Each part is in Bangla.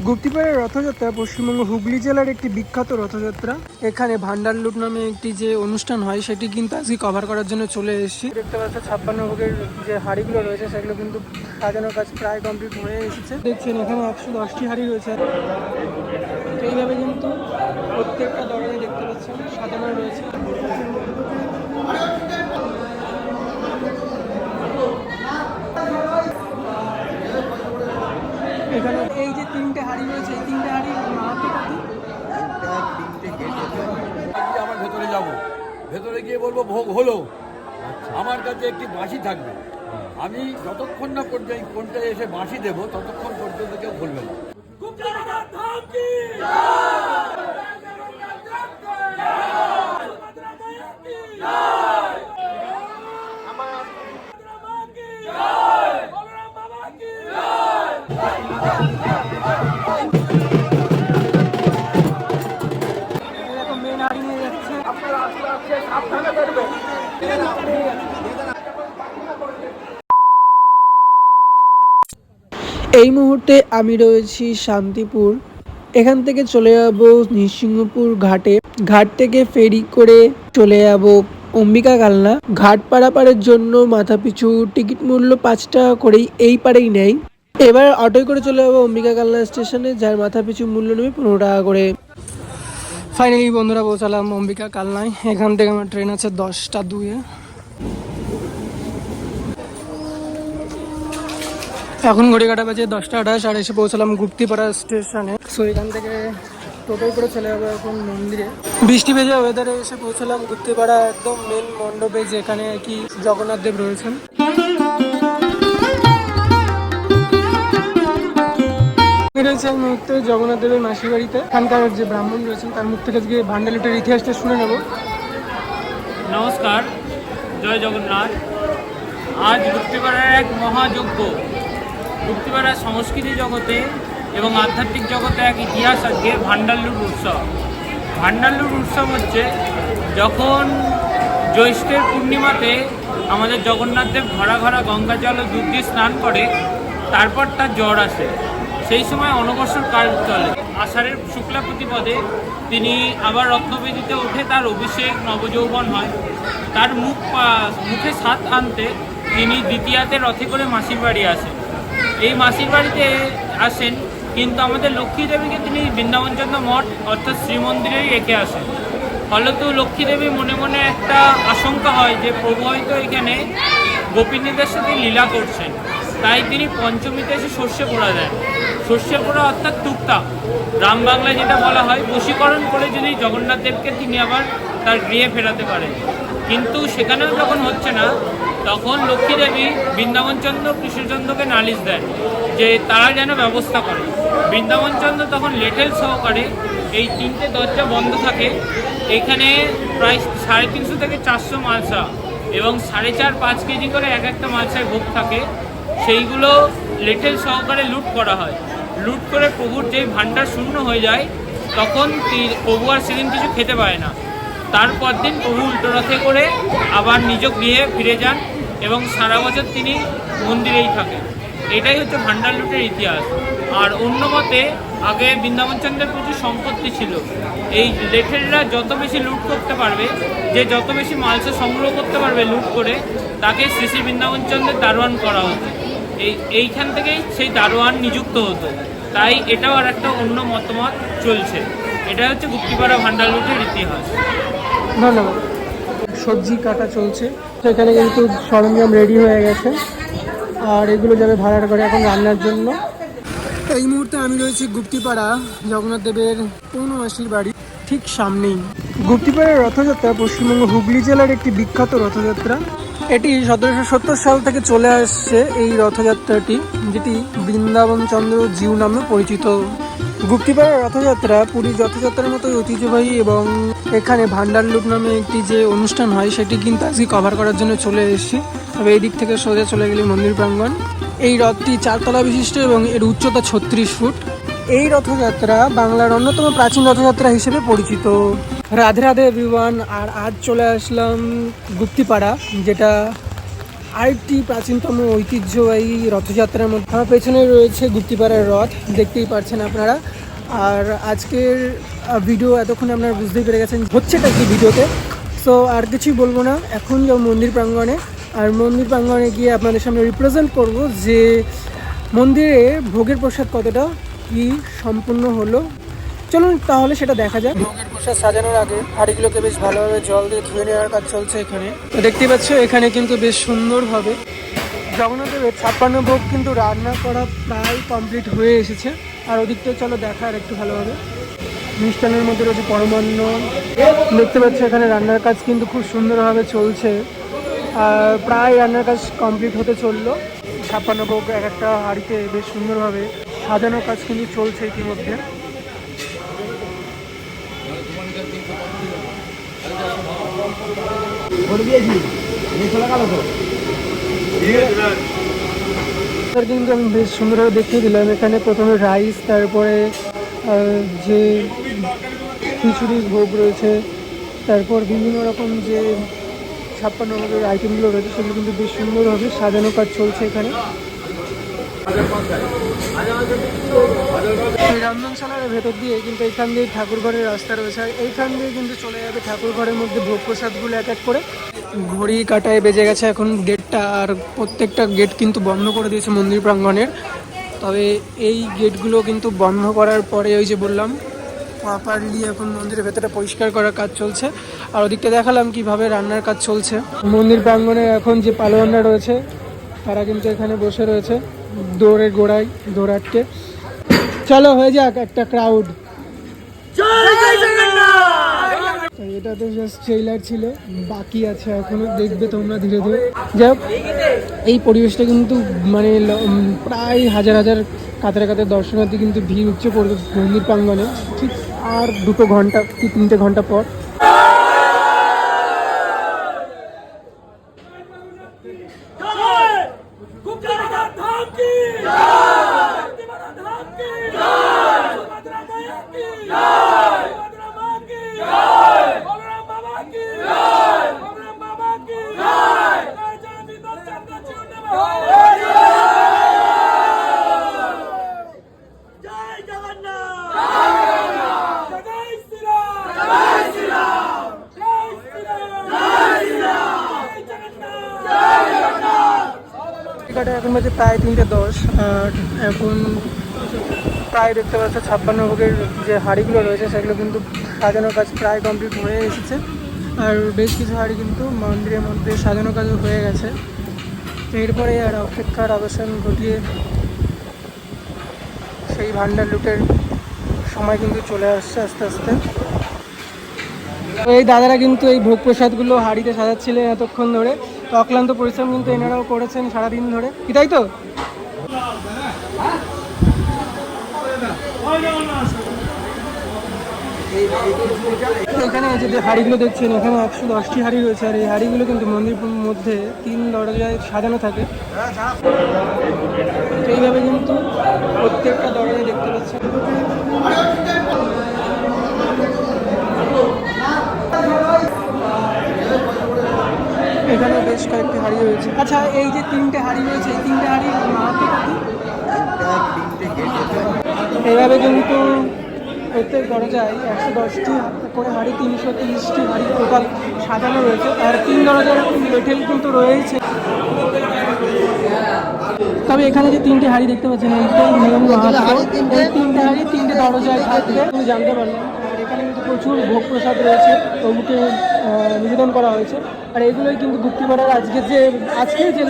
গুপ্তিপাড়ার রথযাত্রা পশ্চিমবঙ্গ হুগলি জেলার একটি বিখ্যাত রথযাত্রা। এখানে ভান্ডার লুট নামে একটি যে অনুষ্ঠান হয় সেটি কিন্তু আজকে কভার করার জন্য চলে এসেছি। দেখতে পাচ্ছ 56 ভোগের যে হাঁড়িগুলো রয়েছে সেগুলো কিন্তু সাজানোর কাজ প্রায় কমপ্লিট হয়ে এসেছে। দেখছেন এখানে 110টি হাঁড়ি রয়েছে। এইভাবে কিন্তু প্রত্যেকটা দরজায় দেখতে পাচ্ছেন সাজানো রয়েছে। এখানে এই যে 3টে হাঁড়ি রয়েছে, এই 3টে হাঁড়ির মাহাত্ম্য কত? আমার ভেতরে যাব, ভেতরে গিয়ে বলবো ভোগ হলো। আমার কাছে একটি বাঁশি থাকবে, আমি যতক্ষণ না পর্যন্ত কোনটা এসে বাঁশি দেবো ততক্ষণ পর্যন্ত কেউ বলবে না। এই মুহূর্তে আমি রয়েছি শান্তিপুর। এখান থেকে চলে যাব নৃসিংহপুর ঘাটে। ঘাট থেকে ফেরি করে চলে যাব অম্বিকা কালনা। ঘাট পারাপারের জন্য মাথাপিছু টিকিট মূল্য 5 টাকা করেই এই পারেই নেয়। এবার অটোয় করে চলে যাবো অম্বিকা কালনা স্টেশনে, যার মাথাপিছু মূল্য নেবে 15 টাকা করে। ফাইনালি বন্ধুরা পৌঁছালাম অম্বিকা কালনায়। এখান থেকে আমার ট্রেন আছে 10টা 2-এ। এখন ঘড়ি কাটা বাজে 10টা 28 আর এসে পৌঁছালাম গুপ্তিপাড়া স্টেশনে। সো এখান থেকে টোটোয় করে চলে যাবো এখন মন্দিরে। বৃষ্টি ভেজা ওয়েদারে এসে পৌঁছালাম গুপ্তিপাড়া একদম মেন মণ্ডপে, যেখানে কি জগন্নাথ দেব রয়েছেন। রয়েছে এই মুহূর্তে জগন্নাথ দেবের মাসির বাড়িতে। এখানকার যে ব্রাহ্মণ রয়েছেন তার মুখ থেকে আজকে ভান্ডার লুটের ইতিহাসটা শুনে নেব। নমস্কার, জয় জগন্নাথ। আজ গুপ্তিপাড়ার এক মহাযজ্ঞ, গুপ্তিপাড়ার সংস্কৃতি জগতে এবং আধ্যাত্মিক জগতে এক ইতিহাস আজকে ভান্ডার লুট উৎসব। ভান্ডার লুট উৎসব হচ্ছে যখন জ্যৈষ্ঠের পূর্ণিমাতে আমাদের জগন্নাথ দেব ঘরা ঘরা গঙ্গা জল ও দুধ দিয়ে স্নান করে, তারপর তার জ্বর আসে। সেই সময় অনবসর কাল চলে। আষাঢ়ের শুক্লা প্রতিপদে তিনি আবার রত্নবেদিতে উঠে তার অভিষেক নবযৌবন হয়। তার মুখে স্বাদ আনতে তিনি দ্বিতীয়াতে রথে করে মাসির বাড়ি আসেন। এই মাসির বাড়িতে আসেন, কিন্তু আমাদের লক্ষ্মী দেবীকে তিনি বৃন্দাবনচন্দ্র মঠ অর্থাৎ শ্রীমন্দিরেই রেখে আসেন। ফলত লক্ষ্মী দেবী মনে মনে একটা আশঙ্কা হয় যে প্রভু হয়তো এখানে গোপিনীদের সাথে লীলা করছেন। তাই তিনি পঞ্চমীতে এসে সর্ষে পোড়া দেন। সর্ষে পোড়া অর্থাৎ টুকটাক, গ্রাম বাংলায় যেটা বলা হয়, বশীকরণ করে যদি জগন্নাথ দেবকে তিনি আবার তার গৃহে ফেরাতে পারেন। কিন্তু সেখানেও যখন হচ্ছে না, তখন লক্ষ্মী দেবী বৃন্দাবনচন্দ্র কৃষ্ণচন্দ্রকে নালিশ দেন যে তারা যেন ব্যবস্থা করে। বৃন্দাবনচন্দ্র তখন লেটেল সহকারে, এই 3টে দরজা বন্ধ থাকে, এখানে প্রায় 350 থেকে 400 মালসা এবং 4.5-5 কেজি করে এক একটা মালসায় ভোগ থাকে। সেইগুলো লেটেল সহকারে লুট করা হয়। লুট করে প্রভুর যেই ভাণ্ডার শূন্য হয়ে যায়, তখন প্রভু আর সেদিন কিছু খেতে পায় না। তারপর দিন প্রভু উল্টো রথে করে আবার নিজ গৃহে ফিরে যান এবং সারা বছর তিনি মন্দিরেই থাকেন। এটাই হচ্ছে ভান্ডার লুটের ইতিহাস। আর অন্য মতে আগে বৃন্দাবনচন্দ্রের প্রচুর সম্পত্তি ছিল। এই লেঠেলরা যত বেশি লুট করতে পারবে, যে যত বেশি মালসা সংগ্রহ করতে পারবে লুট করে, তাকে শ্রী শ্রী বৃন্দাবনচন্দ্রের দারোয়ান করা হতো। এইখান থেকেই সেই দারোয়ান নিযুক্ত হতো। তাই এটাও আর একটা অন্য মতামত চলছে। এটা হচ্ছে গুপ্তিপাড়া ভান্ডার লুটের ইতিহাস। ধন্যবাদ। সবজি কাটা চলছে, তো এখানে কিন্তু সরঞ্জাম রেডি হয়ে গেছে আর এগুলো যাবে ভাড়া করে এখন রান্নার জন্য। এই মুহূর্তে আমি রয়েছি গুপ্তিপাড়া জগন্নাথ দেবের পৌনমাসির বাড়ি ঠিক সামনেই। গুপ্তিপাড়ার রথযাত্রা পশ্চিমবঙ্গ হুগলি জেলার একটি বিখ্যাত রথযাত্রা। এটি 1770 সাল থেকে চলে আসছে এই রথযাত্রাটি, যেটি বৃন্দাবনচন্দ্র জিউ নামে পরিচিত। গুপ্তিপাড়ার রথযাত্রা পুরীর রথযাত্রার মতোই ঐতিহ্যবাহী এবং এখানে ভান্ডার লুট নামে একটি যে অনুষ্ঠান হয় সেটি কিন্তু আজকে কভার করার জন্য চলে এসেছি। তবে এই দিক থেকে সোজা চলে গেলে মন্দির প্রাঙ্গণ। এই রথটি 4 তলা বিশিষ্ট এবং এর উচ্চতা 36 ফুট। এই রথযাত্রা বাংলার অন্যতম প্রাচীন রথযাত্রা হিসেবে পরিচিত। রাধে রাধে এভরিওয়ান। আর আজ চলে আসলাম গুপ্তিপাড়া, যেটা আরেকটি প্রাচীনতম ঐতিহ্যবাহী রথযাত্রার মধ্যে আমার পেছনে রয়েছে গুপ্তিপাড়ার রথ, দেখতেই পাচ্ছেন আপনারা। আর আজকের ভিডিও এতক্ষণ আপনারা বুঝতেই পেরে গেছেন হচ্ছেটা কি ভিডিওতে। সো আর কিছুই বলবো না, এখন যাও মন্দির প্রাঙ্গণে। আর মন্দির প্রাঙ্গণে গিয়ে আপনাদের সামনে রিপ্রেজেন্ট করব যে মন্দিরে ভোগের প্রসাদ কতটা কি সম্পূর্ণ হলো। চলুন তাহলে সেটা দেখা যাক। ভোগের প্রসাদ সাজানোর আগে হাঁড়িগুলোকে বেশ ভালোভাবে জল দিয়ে ধুয়ে নেওয়ার কাজ চলছে এখানে। তো দেখতেই পাচ্ছ এখানে কিন্তু বেশ সুন্দরভাবে জগন্নাথদেবের 56 ভোগ কিন্তু রান্না করা প্রায় কমপ্লিট হয়ে এসেছে। আর ওদিকটা চলো দেখা আর একটু ভালোভাবে। মিষ্টানের মধ্যে রয়েছে পরমান্ন, দেখতে পাচ্ছ এখানে রান্নার কাজ কিন্তু খুব সুন্দরভাবে চলছে। প্রায় রান্নার কাজ কমপ্লিট হতে চললো। 56 ভোগ এক একটা হাঁড়িতে বেশ সুন্দরভাবে সাজানোর কাজ কিন্তু চলছে ইতিমধ্যে। কিন্তু আমি বেশ সুন্দরভাবে দেখিয়ে দিলাম। এখানে প্রথমে রাইস, তারপরে যে খিচুড়ির ভোগ রয়েছে, তারপর বিভিন্ন রকম যে 56 ভোগের আইটেমগুলো রয়েছে সেগুলো কিন্তু বেশ সুন্দরভাবে সাজানো কাজ চলছে এখানে। এই রন্ধনশালার ভেতর দিয়ে কিন্তু এইখান দিয়ে ঠাকুরঘরের রাস্তা রয়েছে। আর এইখান দিয়ে কিন্তু চলে যাবে ঠাকুরঘরের মধ্যে ভোগ প্রসাদগুলো এক এক করে। ঘড়ি কাটায় বেজে গেছে এখন গেটটা, আর প্রত্যেকটা গেট কিন্তু বন্ধ করে দিয়েছে মন্দির প্রাঙ্গণের। তবে এই গেটগুলো কিন্তু বন্ধ করার পরে ওই যে বললাম প্রপারলি এখন মন্দিরের ভেতরে পরিষ্কার করার কাজ চলছে। আর ওদিকটা দেখালাম কিভাবে রান্নার কাজ চলছে। মন্দির প্রাঙ্গণে এখন যে পালোয়ানরা রয়েছে তারা কিন্তু এখানে বসে রয়েছে দৌড়ের গোড়ায়, দৌড়াটকে। চলো হয়ে যাক একটা ক্রাউড। এটা তো জাস্ট ট্রেইলার ছিল, বাকি আছে এখনো, দেখবে তোমরা ধীরে ধীরে। যাই হোক, এই পরিবেশটা কিন্তু মানে প্রায় হাজার হাজার কাতারে কাতারে দর্শনার্থী কিন্তু ভিড় উঠছে পড়বে মন্দির প্রাঙ্গণে ঠিক আর 2 ঘন্টা কি 3 ঘন্টা পর। এখন বাজে প্রায় 3:10। আর এখন প্রায় দেখতে পাচ্ছ 56 ভোগের যে হাঁড়িগুলো রয়েছে সেগুলো কিন্তু সাজানোর কাজ প্রায় কমপ্লিট হয়ে এসেছে। আর বেশ কিছু হাঁড়ি কিন্তু মন্দিরের মধ্যে সাজানো কাজও হয়ে গেছে। তো এরপরে আর অপেক্ষার অবসান ঘটিয়ে সেই ভান্ডার লুটের সময় কিন্তু চলে আসছে আস্তে আস্তে। এই দাদারা কিন্তু এই ভোগ প্রসাদগুলো হাঁড়িতে সাজাচ্ছিলেন এতক্ষণ ধরে। তো অক্লান্ত পরিশ্রম কিন্তু এনারাও করেছেন সারাদিন ধরে, কি তাই তো? এখানে যে হাঁড়িগুলো দেখছেন এখানে 110টি হাঁড়ি রয়েছে। আর এই হাঁড়িগুলো কিন্তু মন্দির মধ্যে 3 দরজায় সাজানো থাকে। এইভাবে কিন্তু প্রত্যেকটা দরজায় দেখতে পাচ্ছেন। এখানে বেশ কয়েকটি হাঁড়ি রয়েছে। আচ্ছা, এই যে 3টে হাঁড়ি রয়েছে, এই 3টে হাঁড়ির মাহাত্ম্য কি? এইভাবে কিন্তু প্রত্যেক দরজায় 110টি করে হাঁড়ি, 330টি হাঁড়ি টোটাল সাজানো রয়েছে। আর 3 দরজার লেঠেল কিন্তু রয়েছে। তবে এখানে যে 3টে হাঁড়ি দেখতে পাচ্ছেন এইটাই নিয়ম মাহাত্ম্য। এই 3টে হাঁড়ি 3টে দরজায় থাকবে আমি জানতে পারলাম। আর এখানে কিন্তু প্রচুর ভোগ প্রসাদ রয়েছে, প্রভুকে নিবেদন করা হয়েছে। আর এগুলোই কিন্তু গুপ্তিপাড়ার আজকে যে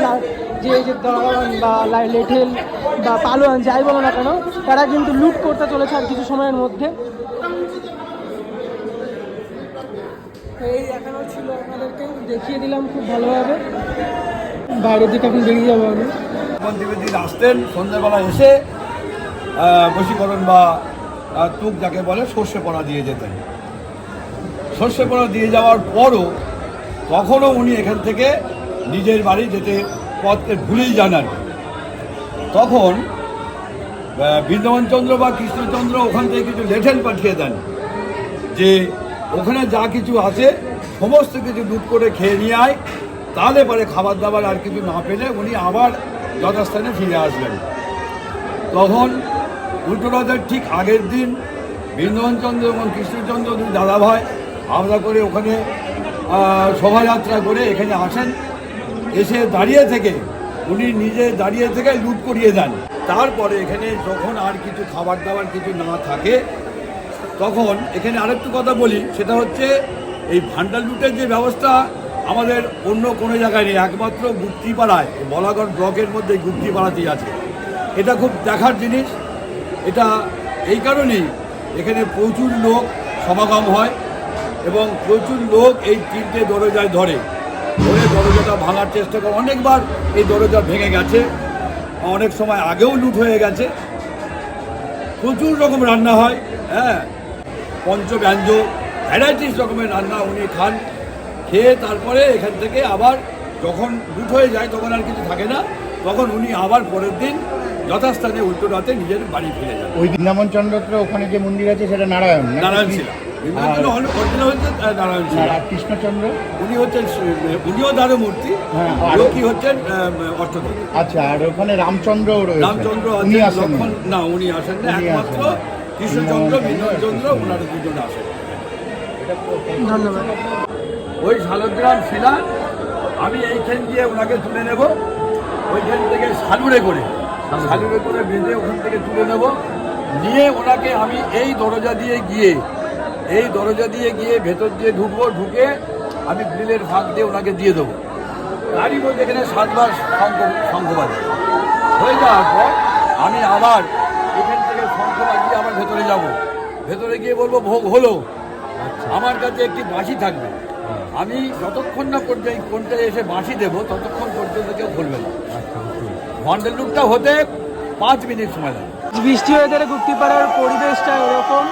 দালান বা লেঠেল বা পালোয়ান যাই বলো না কেন, তারা কিন্তু লুট করতে চলেছে আর কিছু সময়ের মধ্যে। এই দেখানো ছিল আপনাদেরকে, দেখিয়ে দিলাম খুব ভালোভাবে। বাইরের দিকে এখন বেরিয়ে যাবো আমি। মন্দিরের দিন আসতেন সন্ধ্যাবেলা এসে বশীকরণ বা তুক যাকে বলে সর্ষে পোড়া দিয়ে যেতেন। সর্ষে পোড়া দিয়ে যাওয়ার পরও তখনও উনি এখান থেকে নিজের বাড়ি যেতে পথকে ভুলেই যান আর কি। তখন বৃন্দাবনচন্দ্র বা কৃষ্ণচন্দ্র ওখান থেকে কিছু লেঠেল পাঠিয়ে দেন যে ওখানে যা কিছু আছে সমস্ত কিছু লুট করে খেয়ে নিয়ে আয়, তাহলে পরে খাবার দাবার আর কিছু না পেলে উনি আবার যথাস্থানে ফিরে আসবেন। তখন উল্টো রথের ঠিক আগের দিন বৃন্দাবনচন্দ্র এবং কৃষ্ণচন্দ্র দুই দাদাভাই আমরা করে ওখানে শোভাযাত্রা করে এখানে আসেন। এসে দাঁড়িয়ে থেকে উনি নিজে দাঁড়িয়ে থেকে লুট করিয়ে দেন। তারপরে এখানে যখন আর কিছু খাবার দাবার কিছু না থাকে তখন এখানে আরেকটু কথা বলি, সেটা হচ্ছে এই ভান্ডার লুটের যে ব্যবস্থা আমাদের অন্য কোনো জায়গায় নেই, একমাত্র গুপ্তিপাড়ায়, বলাগড় ব্লকের মধ্যে গুপ্তিপাড়াতেই আছে। এটা খুব দেখার জিনিস। এটা এই কারণেই এখানে প্রচুর লোক সমাগম হয় এবং প্রচুর লোক এই তিনটে দরজায় ধরে দরজাটা ভাঙার চেষ্টা করে। অনেকবার এই দরজা ভেঙে গেছে, অনেক সময় আগেও লুট হয়ে গেছে। প্রচুর রকম রান্না হয়, হ্যাঁ, পঞ্চব্যঞ্জ ভ্যারাইটিস রকমের রান্না উনি খান। খেয়ে তারপরে এখান থেকে আবার যখন লুট হয়ে যায় তখন আর কিছু থাকে না, তখন উনি আবার পরের দিন যথাস্থানে উল্টো রাতে নিজের বাড়ি ফিরে যান। ওই বৃন্দাবনচন্দ্র ওখানে যে মন্দির আছে সেটা নারায়ণ, নারায়ণ ছিল নারায়ণ ছিল। কৃষ্ণচন্দ্র উনিও দারুমূর্তি, লোকই হচ্ছেন অষ্টদল। আচ্ছা, আর ওখানে রামচন্দ্র রয়েছে। রামচন্দ্র উনি আসেন না, উনি আসেন না, একমাত্র কৃষ্ণচন্দ্র বিনোদচন্দ্র ওনারা দুজন আসেন। ধন্যবাদ। ওই শালগ্রাম শিলা আমি এইখান দিয়ে ওনাকে তুলে নেব, ওইখান থেকে সালুরে করে বেঁধে ওখান থেকে তুলে নেব, নিয়ে ওনাকে আমি এই দরজা দিয়ে গিয়ে ভেতর দিয়ে ঢুকে আমি গ্রিলের ফাঁক দিয়ে ওনাকে দিয়ে দেবো। তারই মধ্যে এখানে 7 বার শঙ্খ বাজে। হয়ে যাওয়ার পর আমি আবার এখান থেকে শঙ্খ বাজিয়ে আবার ভেতরে যাব। ভেতরে গিয়ে বলবো ভোগ হলো। আমার কাছে একটি বাঁশি থাকবে, আমি যতক্ষণ না পর্যন্ত কোনটা এসে বাঁশি দেবো ততক্ষণ পর্যন্ত কেউ খুলবে না। ভান্ডার লুটটা হতে 5 মিনিট সময় লাগে। বৃষ্টি ওয়েদারে গুপ্তিপাড়ার পরিবেশটা এরকম,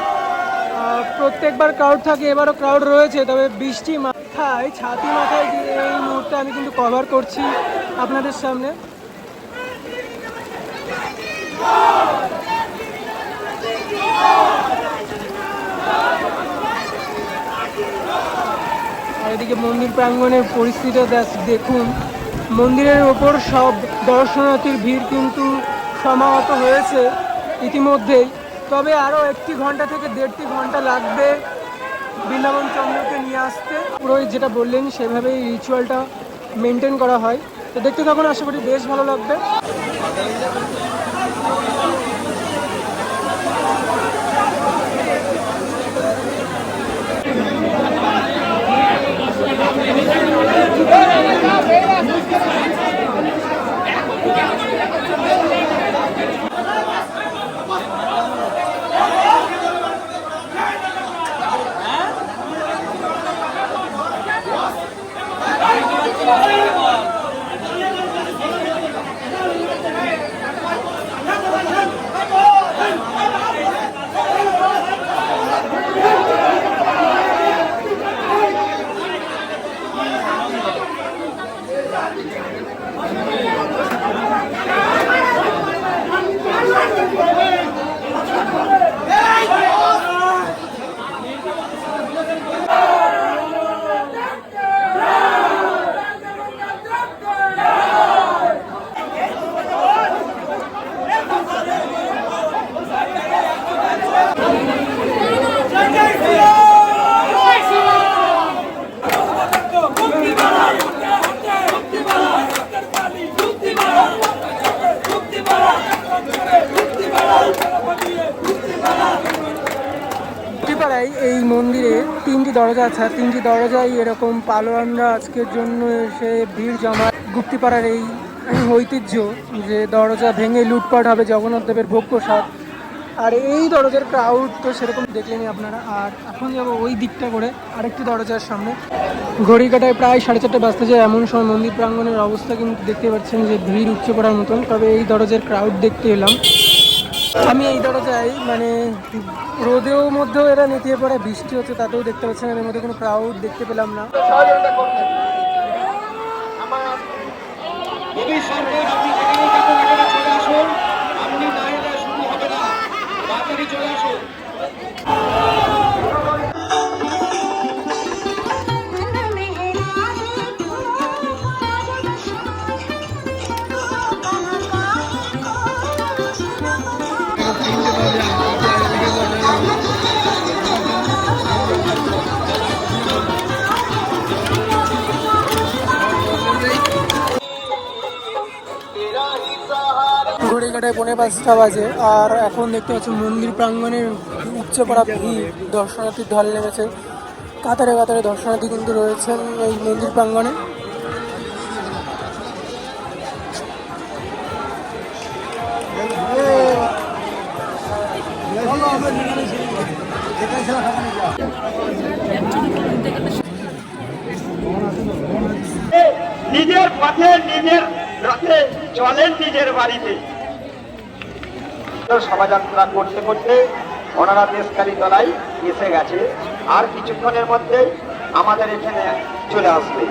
প্রত্যেকবার ক্রাউড থাকে, এবারও ক্রাউড রয়েছে, তবে বৃষ্টি মাথায় ছাতি মাথায় দিয়ে এই মুহূর্তে আমি কিন্তু কভার করছি আপনাদের সামনে। আর এদিকে মন্দির প্রাঙ্গণের পরিস্থিতিটা দেখুন, মন্দিরের ওপর সব দর্শনার্থীর ভিড় কিন্তু সমাগত হয়েছে ইতিমধ্যেই, তবে আরও 1 ঘন্টা থেকে 1.5 ঘন্টা লাগবে বৃন্দাবনচন্দ্রকে নিয়ে আসতে। পুরোহিত যেটা বললেন সেভাবেই রিচুয়ালটা মেনটেন করা হয়। তো দেখতে থাকুন, আশা করি বেশ ভালো লাগবে। এই মন্দিরে 3টি দরজা আছে, 3টি দরজায় এরকম পালোয়ানরা আজকের জন্য এসে ভিড় জমায়। গুপ্তিপাড়ার এই ঐতিহ্য যে দরজা ভেঙে লুটপাট হবে জগন্নাথ দেবের ভোগ প্রসাদ। আর এই দরজার ক্রাউড তো সেরকম দেখলেনি আপনারা। আর এখন যাবো ওই দিকটা করে আরেকটি দরজার সামনে। ঘড়ি কাটায় প্রায় 4:30 বাজতে যায়, এমন সময় মন্দির প্রাঙ্গণের অবস্থা কিন্তু দেখতে পাচ্ছেন যে ভিড় উপচে পড়ার মতন। তবে এই দরজার ক্রাউড দেখতে এলাম আমি। এই দরজায় মানে রোদেও মধ্যেও এরা নেতিয়ে পড়ে, বৃষ্টি হচ্ছে তাতেও দেখতে পাচ্ছেন এর মধ্যে কোনো ক্রাউড দেখতে পেলাম না। 4:30 5:30 বাজে, আর এখন দেখতে পাচ্ছি মন্দির প্রাঙ্গণে উপচে পড়া ভিড়, দর্শনার্থীর ঢল নেমেছে। কাতারে কাতারে দর্শনার্থী কিন্তু রয়েছেন এই মন্দির প্রাঙ্গণে। নিজের পথে নিজের রথে চলেন নিজের বাড়িতে। শোভাযাত্রা করতে করতে ওনারা দেশকালী তলায় এসে গেছে, আর কিছুক্ষণের মধ্যে আমাদের এখানে চলে আসবে।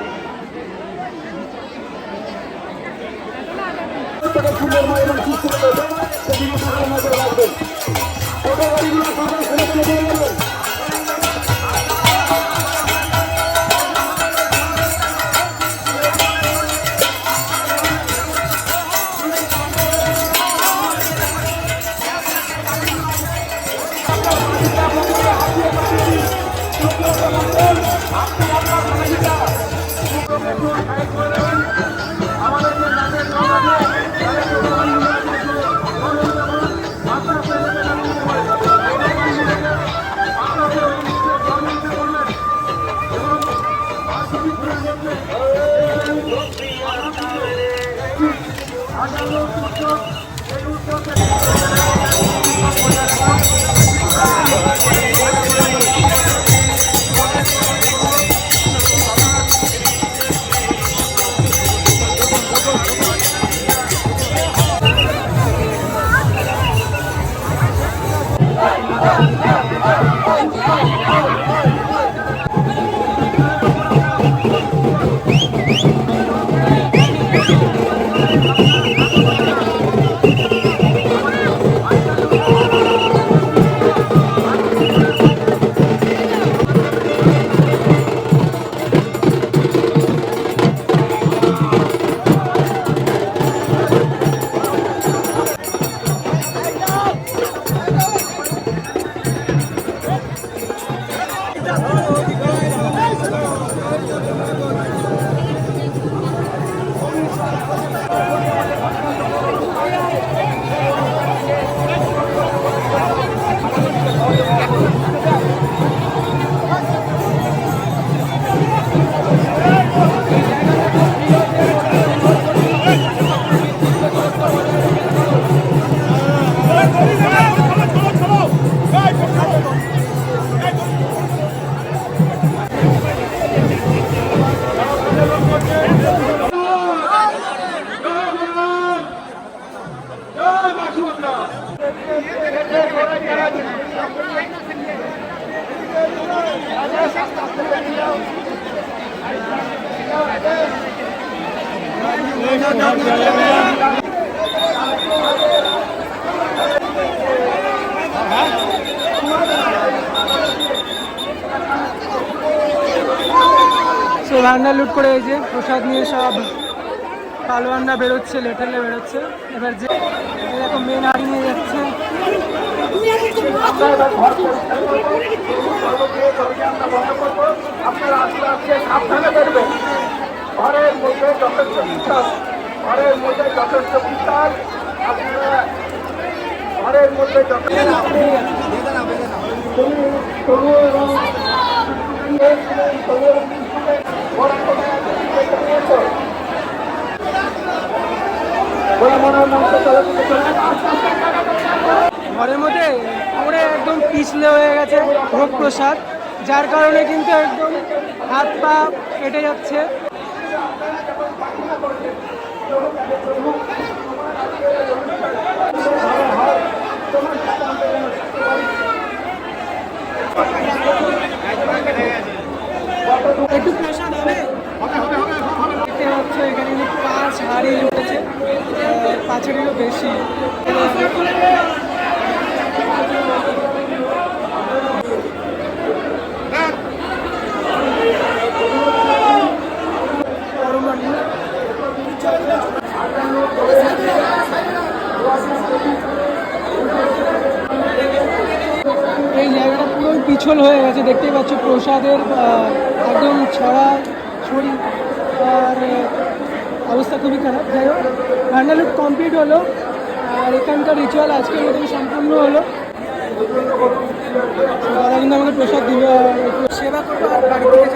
রান্না লুট করে এই যে প্রসাদ নিয়ে সব পালোয়ানরা বেরোচ্ছে, লেটেলে বেরোচ্ছে। এবার যে এরকম মেন হাড়ি নিয়ে যাচ্ছে। আপনারা আস্তে আস্তে সাবধানে বেরবেন। ঘরের মধ্যে যথেষ্ট বিশাল, ঘরের মধ্যে যথেষ্ট বিশাল, আপনারা ঘরের মধ্যে ঘরের মধ্যে পড়ে একদম পিছলে হয়ে গেছে ভোগ প্রসাদ, যার কারণে কিন্তু একদম হাত পা কেটে যাচ্ছে। একটু প্রসাদ হবে দেখতে পাচ্ছ, এখানে 5 হাঁড়ি উঠেছে, 5-এরও বেশি। এই জায়গাটা পুরো পিছল হয়ে গেছে, দেখতেই পাচ্ছ। প্রসাদের একদম ছড়া ছড়ি, আর অবস্থা খুবই খারাপ। যাই হোক, রান্না লুট কমপ্লিট হলো। আর এখানকার রিচুয়াল আজকের মতন সম্পূর্ণ হলো। দাদা কিন্তু আমাকে প্রসাদ দিল আর একটু সেবা করবো আর বাড়ি থেকে